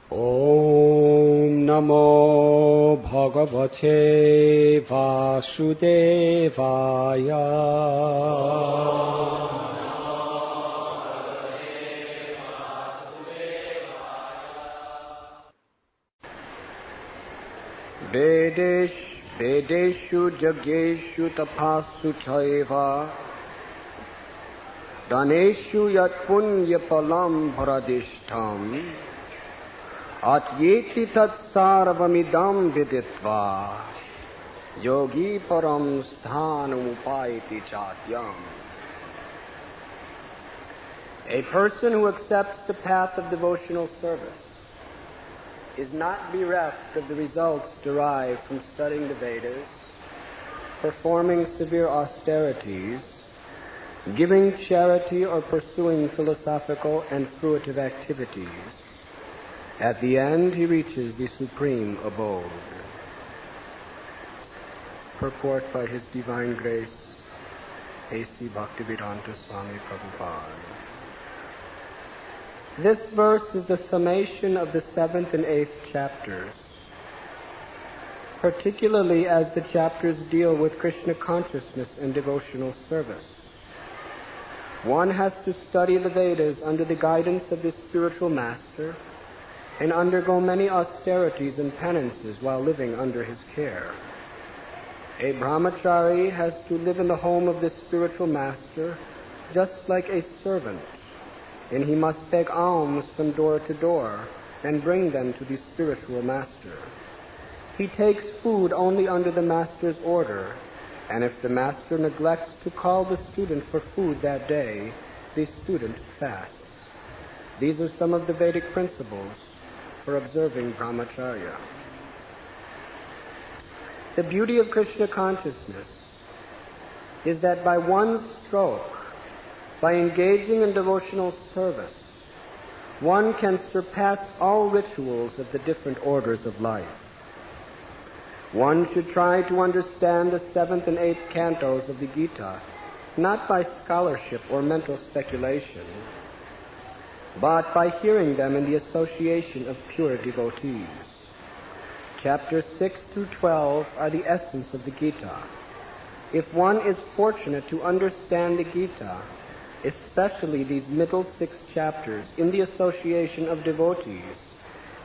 Om Namo Bhagavate Vasudevaya. Vedeshu Jageshu Tapassu Chaiva Daneshu Yat Punya Palam Paradishtam Atyeti Tat Sarvamidam Viditva Yogi Param Sthanam Upayati Chatyam. A person who accepts the path of devotional service is not bereft of the results derived from studying the Vedas, performing severe austerities, giving charity, or pursuing philosophical and fruitive activities. At the end, he reaches the supreme abode. Purport by His Divine Grace, A.C. Bhaktivedanta Swami Prabhupada. This verse is the summation of the 7th and 8th chapters, particularly as the chapters deal with Krishna consciousness and devotional service. One has to study the Vedas under the guidance of the spiritual master and undergo many austerities and penances while living under his care. A brahmachari has to live in the home of the spiritual master just like a servant, and he must beg alms from door to door and bring them to the spiritual master. He takes food only under the master's order, and if the master neglects to call the student for food that day, the student fasts. These are some of the Vedic principles for observing brahmacharya. The beauty of Krishna consciousness is that by one stroke, by engaging in devotional service, one can surpass all rituals of the different orders of life. One should try to understand the 7th and 8th cantos of the Gita, not by scholarship or mental speculation, but by hearing them in the association of pure devotees. Chapters 6 through 12 are the essence of the Gita. If one is fortunate to understand the Gita, especially these middle 6 chapters, in the association of devotees,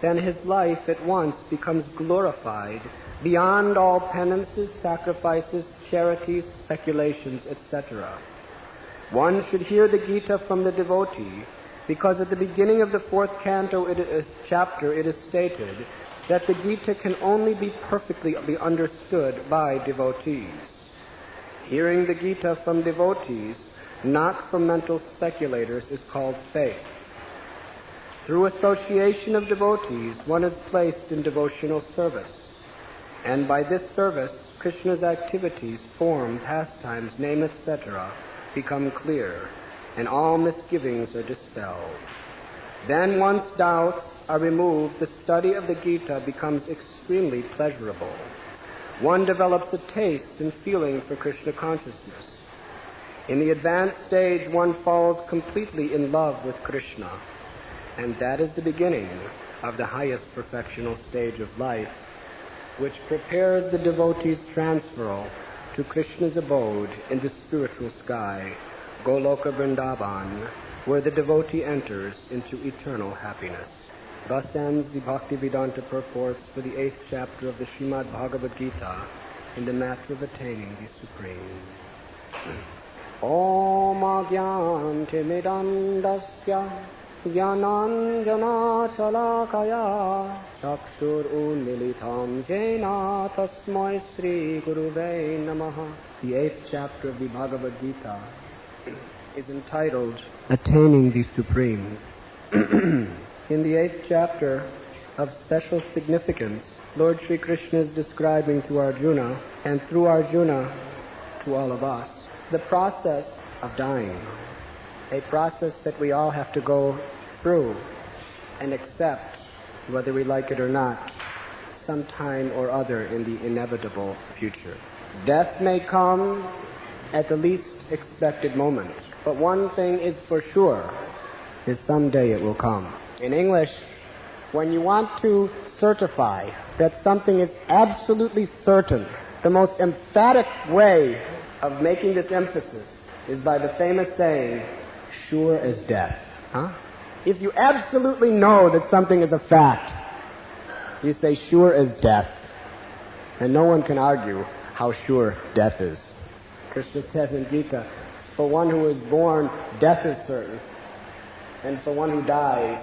then his life at once becomes glorified beyond all penances, sacrifices, charities, speculations, etc. One should hear the Gita from the devotee, because at the beginning of the 4th chapter it is stated that the Gita can only be perfectly understood by devotees. Hearing the Gita from devotees, not from mental speculators, is called faith. Through association of devotees, one is placed in devotional service, and by this service, Krishna's activities, form, pastimes, name, etc., become clear, and all misgivings are dispelled. Then, once doubts are removed, the study of the Gita becomes extremely pleasurable. One develops a taste and feeling for Krishna consciousness. In the advanced stage, one falls completely in love with Krishna, and that is the beginning of the highest perfectional stage of life, which prepares the devotee's transferal to Krishna's abode in the spiritual sky, Goloka Vrindavan, where the devotee enters into eternal happiness. Thus ends the Bhaktivedanta purports for the 8th chapter of the Srimad Bhagavad Gita in the matter of attaining the Supreme. Om Agyantimidandasya Jnananjana Shalakaya Chakshur Unmilitam Jena Tasmai Sri Guruve Namaha. The 8th chapter of the Bhagavad Gita is entitled Attaining the Supreme. In the 8th chapter, of special significance, Lord Sri Krishna is describing to Arjuna, and through Arjuna to all of us, the process of dying, a process that we all have to go through and accept, whether we like it or not, sometime or other in the inevitable future. Death may come at the least expected moment, but one thing is for sure, is someday it will come. In English, When you want to certify that something is absolutely certain, the most emphatic way of making this emphasis is by the famous saying, sure as death. If you absolutely know that something is a fact, you say sure as death. And no one can argue how sure death is. Krishna says in Gita, for one who is born, death is certain. And for one who dies,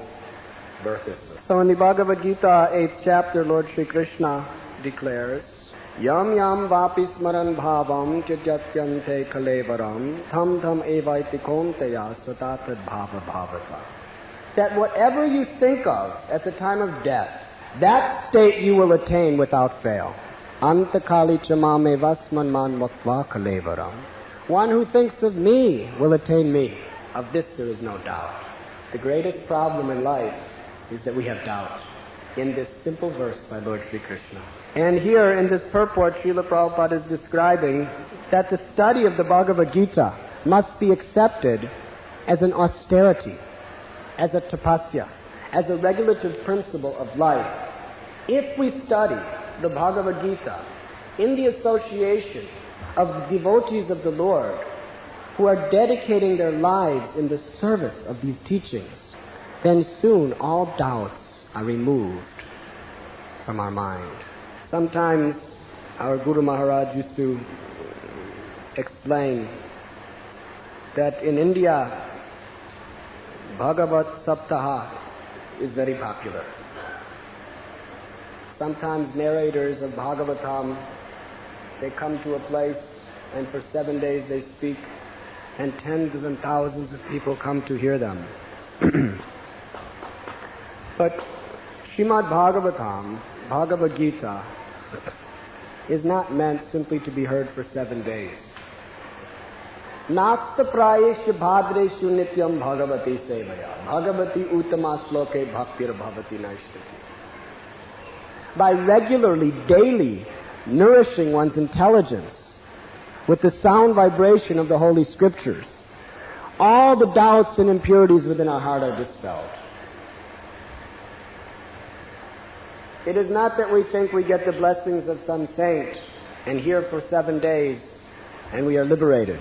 birth is certain. So in the Bhagavad Gita, 8th chapter, Lord Sri Krishna declares, Yam yam vapi smaran bhavam tyajatyante kalevaram tham tham evaiti konteya satatad bhava bhavata. That whatever you think of at the time of death, that state you will attain without fail. Antakali chamame vasman man mokva kalevaram. One who thinks of me will attain me. Of this there is no doubt. The greatest problem in life is that we have doubt. In this simple verse by Lord Sri Krishna. And here in this purport, Srila Prabhupada is describing that the study of the Bhagavad Gita must be accepted as an austerity, as a tapasya, as a regulative principle of life. If we study the Bhagavad Gita in the association of devotees of the Lord who are dedicating their lives in the service of these teachings, then soon all doubts are removed from our mind. Sometimes our Guru Maharaj used to explain that in India, Bhagavat Saptaha is very popular. Sometimes narrators of Bhagavatam, they come to a place and for 7 days they speak and tens and thousands of people come to hear them. But Srimad Bhagavatam, Bhagavad Gita, is not meant simply to be heard for 7 days. Nasta prayeshu bhadreshu nityam bhagavati sevaya. Bhagavati uttama shloke bhaktir bhavati naishtati. By regularly, daily, nourishing one's intelligence with the sound vibration of the Holy Scriptures, all the doubts and impurities within our heart are dispelled. It is not that we think we get the blessings of some saint and here for 7 days and we are liberated.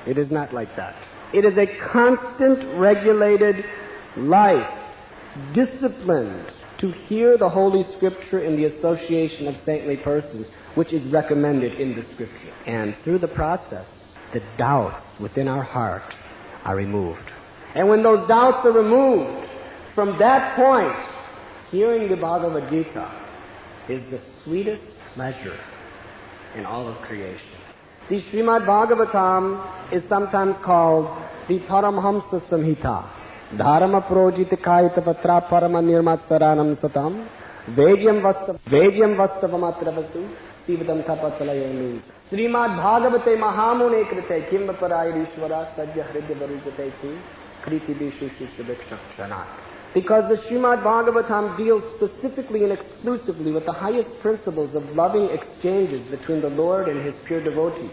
It is not like that. It is a constant, regulated life, disciplined to hear the Holy Scripture in the association of saintly persons, which is recommended in the Scripture. And through the process, the doubts within our heart are removed. And when those doubts are removed, from that point, hearing the Bhagavad Gita is the sweetest pleasure in all of creation. The Srimad Bhagavatam is sometimes called the Paramhamsa Samhita. Dharma projita kayita patra parama nirmatsaranam satam vedyam vastavam atravasu sivatam tapatalayonu. Srimad Bhagavate Mahamune krite kim parayirishvara sadhya hridya varujate ki kriti vishu shishyavikshakshanat. Because the Srimad Bhagavatam deals specifically and exclusively with the highest principles of loving exchanges between the Lord and His pure devotees.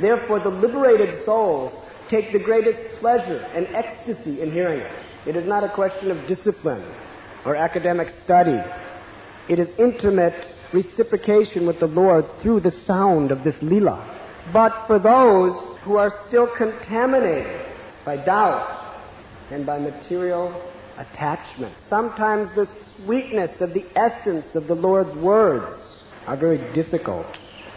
Therefore, the liberated souls take the greatest pleasure and ecstasy in hearing it. It is not a question of discipline or academic study. It is intimate reciprocation with the Lord through the sound of this lila. But for those who are still contaminated by doubt and by material attachment, sometimes the sweetness of the essence of the Lord's words are very difficult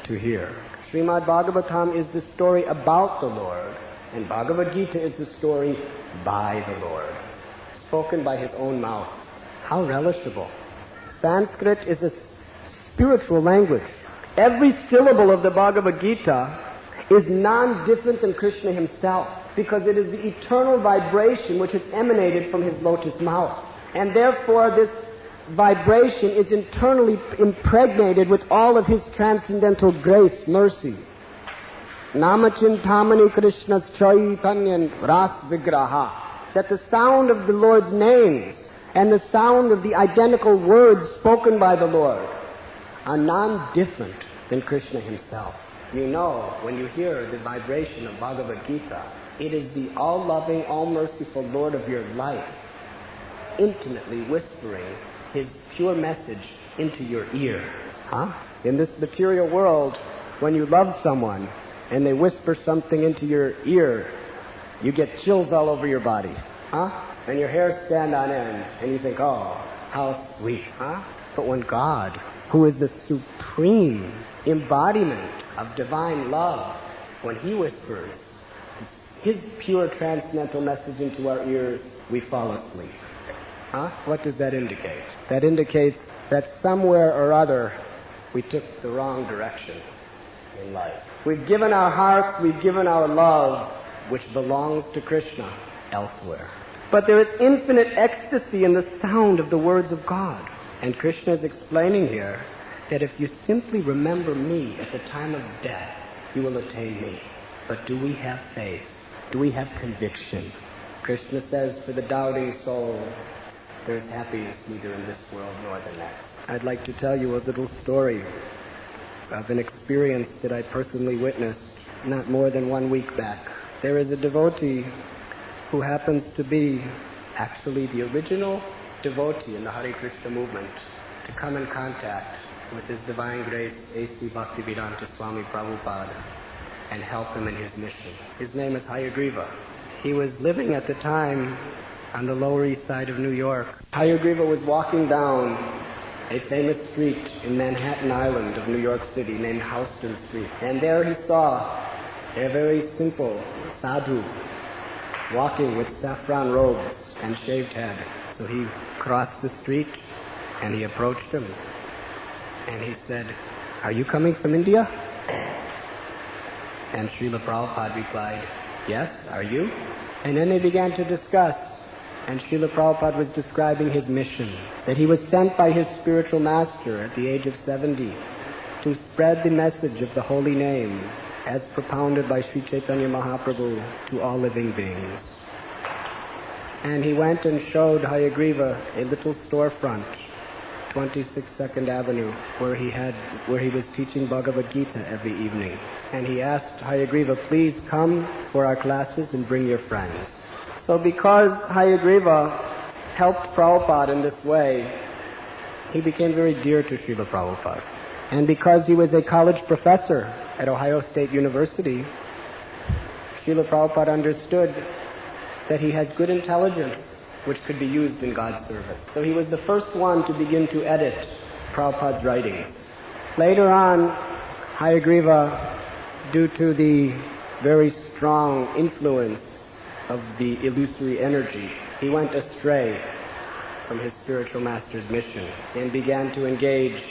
to hear. Srimad Bhagavatam is the story about the Lord, and Bhagavad Gita is the story by the Lord, spoken by His own mouth. How relishable. Sanskrit is a spiritual language. Every syllable of the Bhagavad Gita is non-different than Krishna Himself, because it is the eternal vibration which has emanated from His lotus mouth. And therefore this vibration is internally impregnated with all of His transcendental grace, mercy. Namachintamani Krishna's Chaitanyan Ras Vigraha. That the sound of the Lord's names and the sound of the identical words spoken by the Lord are non-different than Krishna Himself. You know, when you hear the vibration of Bhagavad Gita, it is the all-loving, all-merciful Lord of your life intimately whispering his pure message into your ear. In this material world, when you love someone and they whisper something into your ear, you get chills all over your body. And your hair stand on end, and you think, oh, how sweet. But when God, who is the supreme embodiment of divine love, when he whispers his pure transcendental message into our ears, we fall asleep. What does that indicate? That indicates that somewhere or other we took the wrong direction in life. We've given our hearts, we've given our love, which belongs to Krishna, elsewhere. But there is infinite ecstasy in the sound of the words of God. And Krishna is explaining here that if you simply remember me at the time of death, you will attain me. But do we have faith? Do we have conviction? Krishna says, for the doubting soul, there is happiness neither in this world nor the next. I'd like to tell you a little story of an experience that I personally witnessed not more than 1 week back. There is a devotee who happens to be actually the original devotee in the Hare Krishna movement to come in contact with His Divine Grace A.C. Bhaktivedanta Swami Prabhupada and help him in his mission. His name is Hayagriva. He was living at the time on the Lower East Side of New York. Hayagriva was walking down a famous street in Manhattan Island of New York City named Houston Street. And there he saw a very simple sadhu walking with saffron robes and shaved head. So he crossed the street and he approached him and he said, "Are you coming from India?" And Srila Prabhupada replied, "Yes, are you?" And then they began to discuss. And Srila Prabhupada was describing his mission, that he was sent by his spiritual master at the age of 70 to spread the message of the holy name as propounded by Sri Chaitanya Mahaprabhu to all living beings. And he went and showed Hayagriva a little storefront, 26 Second Avenue, where he was teaching Bhagavad Gita every evening. And he asked Hayagriva, "Please come for our classes and bring your friends." So because Hayagriva helped Prabhupada in this way, he became very dear to Srila Prabhupada. And because he was a college professor at Ohio State University, Srila Prabhupada understood that he has good intelligence which could be used in God's service. So he was the first one to begin to edit Prabhupada's writings. Later on, Hayagriva, due to the very strong influence of the illusory energy, he went astray from his spiritual master's mission and began to engage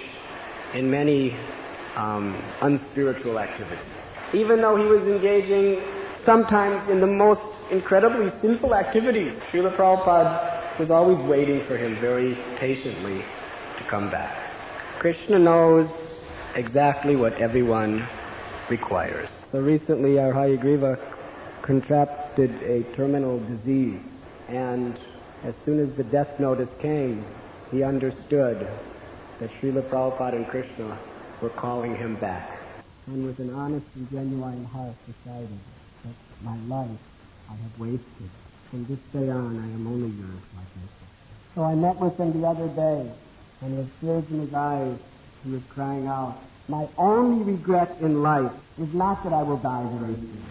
in many unspiritual activities. Even though he was engaging sometimes in the most incredibly simple activities, Srila Prabhupada was always waiting for him very patiently to come back. Krishna knows exactly what everyone requires. So recently our Hayagriva contracted a terminal disease, and as soon as the death notice came, he understood that Srila Prabhupada and Krishna were calling him back. And with an honest and genuine heart decided that my life I have wasted. From this day on, I am only yours, my Krishna. So I met with him the other day, and with tears in his eyes, he was crying out, "My only regret in life is not that I will die very soon.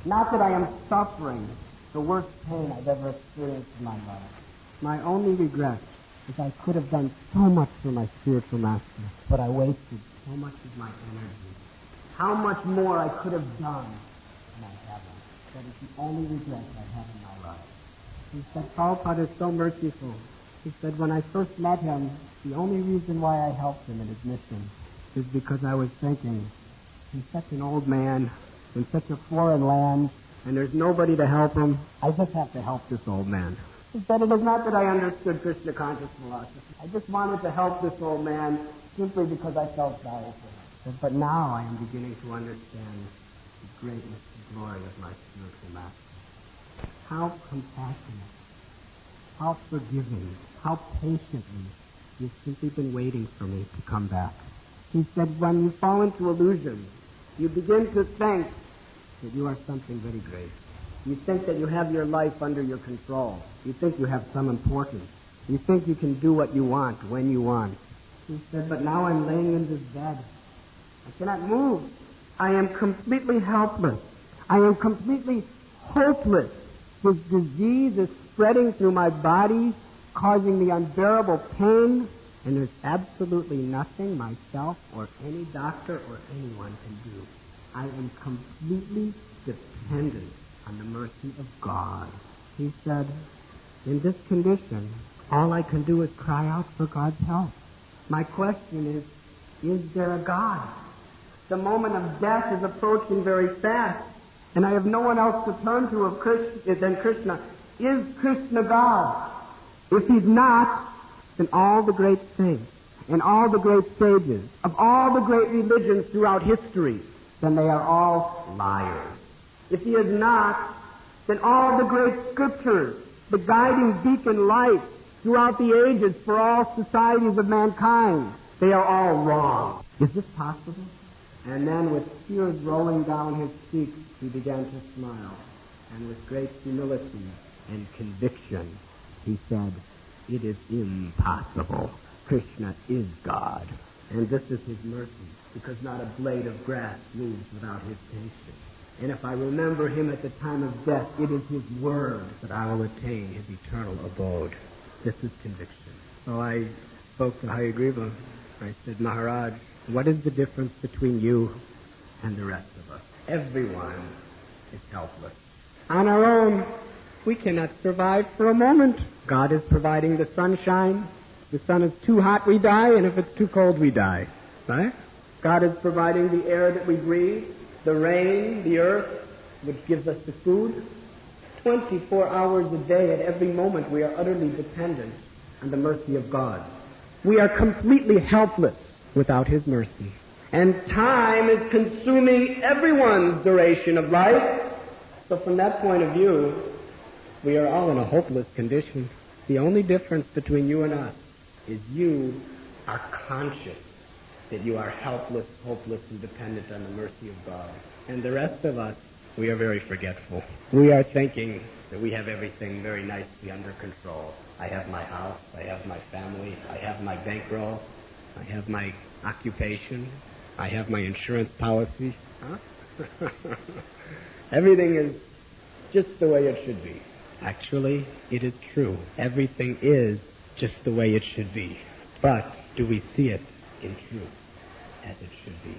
Not that I am suffering the worst pain I've ever experienced in my life. My only regret is I could have done so much for my spiritual master, but I wasted so much of my energy. How much more I could have done, and I haven't. That is the only regret I have in my life." He said, Prabhupada is so merciful. He said, when I first met him, the only reason why I helped him in his mission is because I was thinking, he's such an old man in such a foreign land, and there's nobody to help him. I just have to help this old man. He said, it is not that I understood Krishna conscious philosophy. I just wanted to help this old man simply because I felt sorry for him. But now I am beginning to understand the greatness and glory of my spiritual master. How compassionate, how forgiving, how patiently you've simply been waiting for me to come back. He said, when you fall into illusion, you begin to think that you are something very great. You think that you have your life under your control. You think you have some importance. You think you can do what you want when you want. He said, but now I'm laying in this bed. I cannot move. I am completely helpless. I am completely hopeless. This disease is spreading through my body, causing me unbearable pain, and there's absolutely nothing myself or any doctor or anyone can do. I am completely dependent on the mercy of God. He said, in this condition, all I can do is cry out for God's help. My question is there a God? The moment of death is approaching very fast, and I have no one else to turn to than Krishna. Is Krishna God? If he's not, then all the great saints and all the great sages of all the great religions throughout history, then they are all liars. If he is not, then all the great scriptures, the guiding beacon light throughout the ages for all societies of mankind, they are all wrong. Is this possible? And then with tears rolling down his cheeks, he began to smile. And with great humility and conviction, he said, it is impossible. Krishna is God. And this is his mercy, because not a blade of grass moves without his patience. And if I remember him at the time of death, it is his word that I will attain his eternal abode. This is conviction. So I spoke to Hayagriva. I said, Maharaj, what is the difference between you and the rest of us? Everyone is helpless. On our own, we cannot survive for a moment. God is providing the sunshine. If the sun is too hot, we die, and if it's too cold, we die. Right? God is providing the air that we breathe, the rain, the earth, which gives us the food. 24 hours a day, at every moment, we are utterly dependent on the mercy of God. We are completely helpless without his mercy. And time is consuming everyone's duration of life. So from that point of view, we are all in a hopeless condition. The only difference between you and us is you are conscious that you are helpless, hopeless, and dependent on the mercy of God. And the rest of us, we are very forgetful. We are thinking that we have everything very nicely under control. I have my house, I have my family, I have my bankroll, I have my occupation, I have my insurance policy. Huh? Everything is just the way it should be. Actually, it is true. Everything is just the way it should be. But do we see it in truth as it should be?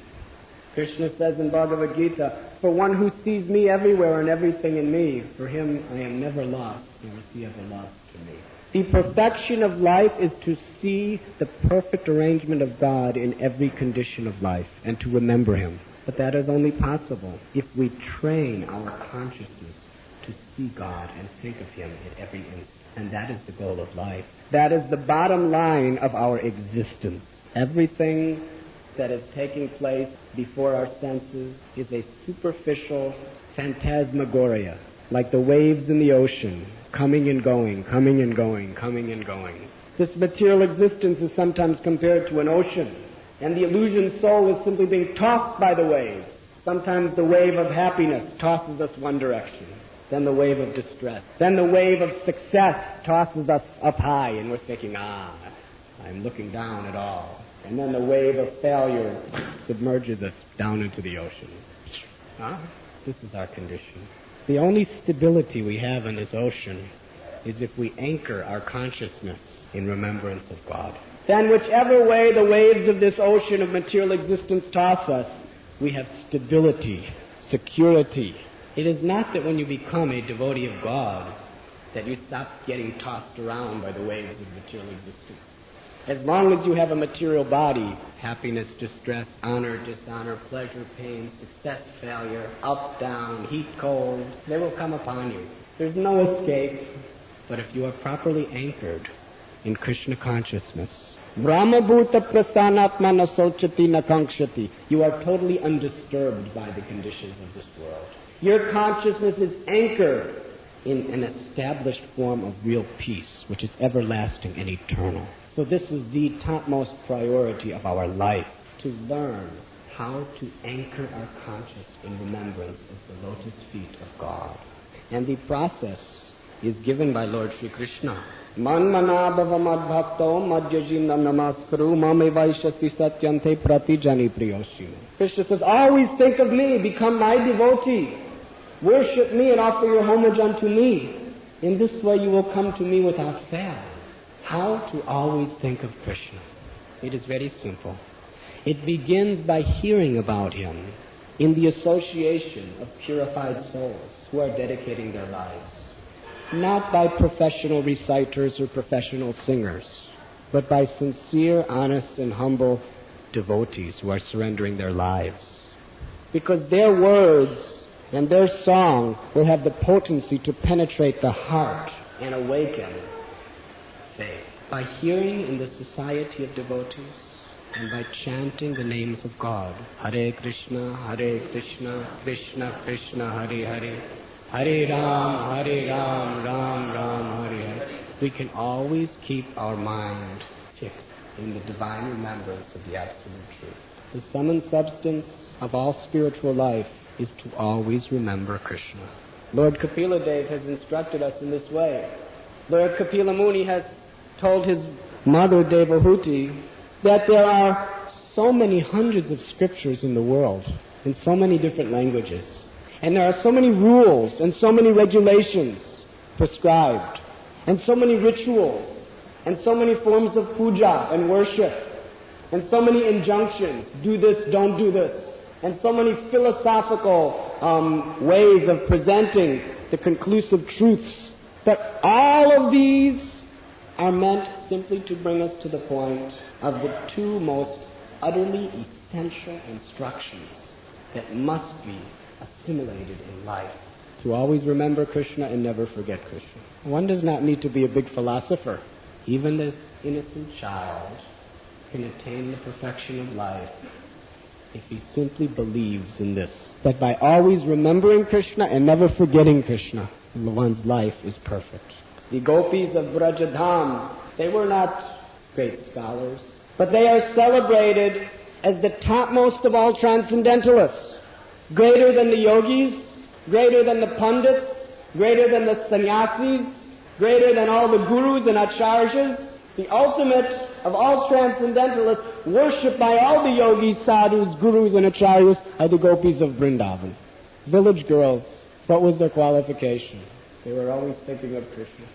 Krishna says in Bhagavad Gita, for one who sees me everywhere and everything in me, for him I am never lost, nor is he ever lost to me. The perfection of life is to see the perfect arrangement of God in every condition of life and to remember him. But that is only possible if we train our consciousness to see God and think of him at every instant. And that is the goal of life. That is the bottom line of our existence. Everything that is taking place before our senses is a superficial phantasmagoria, like the waves in the ocean, coming and going, coming and going, coming and going. This material existence is sometimes compared to an ocean, and the illusion soul is simply being tossed by the waves. Sometimes the wave of happiness tosses us one direction, then the wave of distress, then the wave of success tosses us up high, and we're thinking, I'm looking down at all. And then the wave of failure submerges us down into the ocean. This is our condition. The only stability we have in this ocean is if we anchor our consciousness in remembrance of God. Then whichever way the waves of this ocean of material existence toss us, we have stability, security. It is not that when you become a devotee of God that you stop getting tossed around by the waves of material existence. As long as you have a material body, happiness, distress, honor, dishonor, pleasure, pain, success, failure, up, down, heat, cold, they will come upon you. There's no escape. But if you are properly anchored in Krishna consciousness, Brahmabhuta prasanatma na sochati na kankshati, you are totally undisturbed by the conditions of this world. Your consciousness is anchored in an established form of real peace, which is everlasting and eternal. So this is the topmost priority of our life, to learn how to anchor our conscience in remembrance of the lotus feet of God. And the process is given by Lord Sri Krishna Manmanabhava madbhakto madhyajina namaskaru mamevaishasi satyante pratijani priyoshino. Krishna says, always think of me, become my devotee. Worship me and offer your homage unto me. In this way you will come to me without fail. How to always think of Krishna? It is very simple. It begins by hearing about him in the association of purified souls who are dedicating their lives. Not by professional reciters or professional singers, but by sincere, honest, and humble devotees who are surrendering their lives. Because their words and their song will have the potency to penetrate the heart and awaken faith. By hearing in the society of devotees and by chanting the names of God, Hare Krishna, Krishna Krishna, Hare Hare, Hare Ram, Ram Ram, Hare Hare, we can always keep our mind fixed in the divine remembrance of the Absolute Truth. The sum and substance of all spiritual life is to always remember Krishna. Lord Kapila Dev has instructed us in this way. Lord Kapila Muni has told his mother Devahuti that there are so many hundreds of scriptures in the world in so many different languages. And there are so many rules and so many regulations prescribed, and so many rituals, and so many forms of puja and worship, and so many injunctions, do this, don't do this, and so many philosophical ways of presenting the conclusive truths. But all of these are meant simply to bring us to the point of the two most utterly essential instructions that must be assimilated in life. To always remember Krishna and never forget Krishna. One does not need to be a big philosopher. Even this innocent child can attain the perfection of life if he simply believes in this, that by always remembering Krishna and never forgetting Krishna, one's life is perfect. The gopis of Brajadham, they were not great scholars, but they are celebrated as the topmost of all transcendentalists. Greater than the yogis, greater than the pundits, greater than the sannyasis, greater than all the gurus and acharyas. The ultimate of all transcendentalists, worshipped by all the yogis, sadhus, gurus and acharyas, are the gopis of Vrindavan. Village girls, what was their qualification? They were always thinking of Krishna.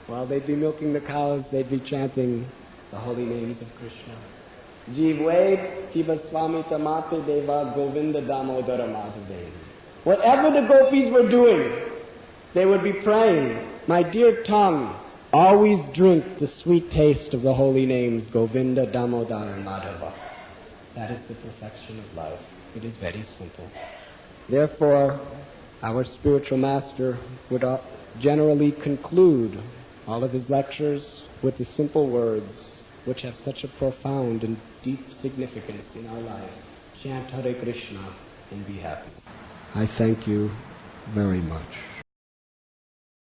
While they'd be milking the cows, they'd be chanting the holy names of Krishna. Jivve Kivaswami Tamate Deva Govinda Damodara Madhavevi. Whatever the gopis were doing, they would be praying, my dear tongue, always drink the sweet taste of the holy names Govinda, Damodara, and Madhava. That is the perfection of life. It is very simple. Therefore, our spiritual master would generally conclude all of his lectures with the simple words which have such a profound and deep significance in our life. Chant Hare Krishna and be happy. I thank you very much.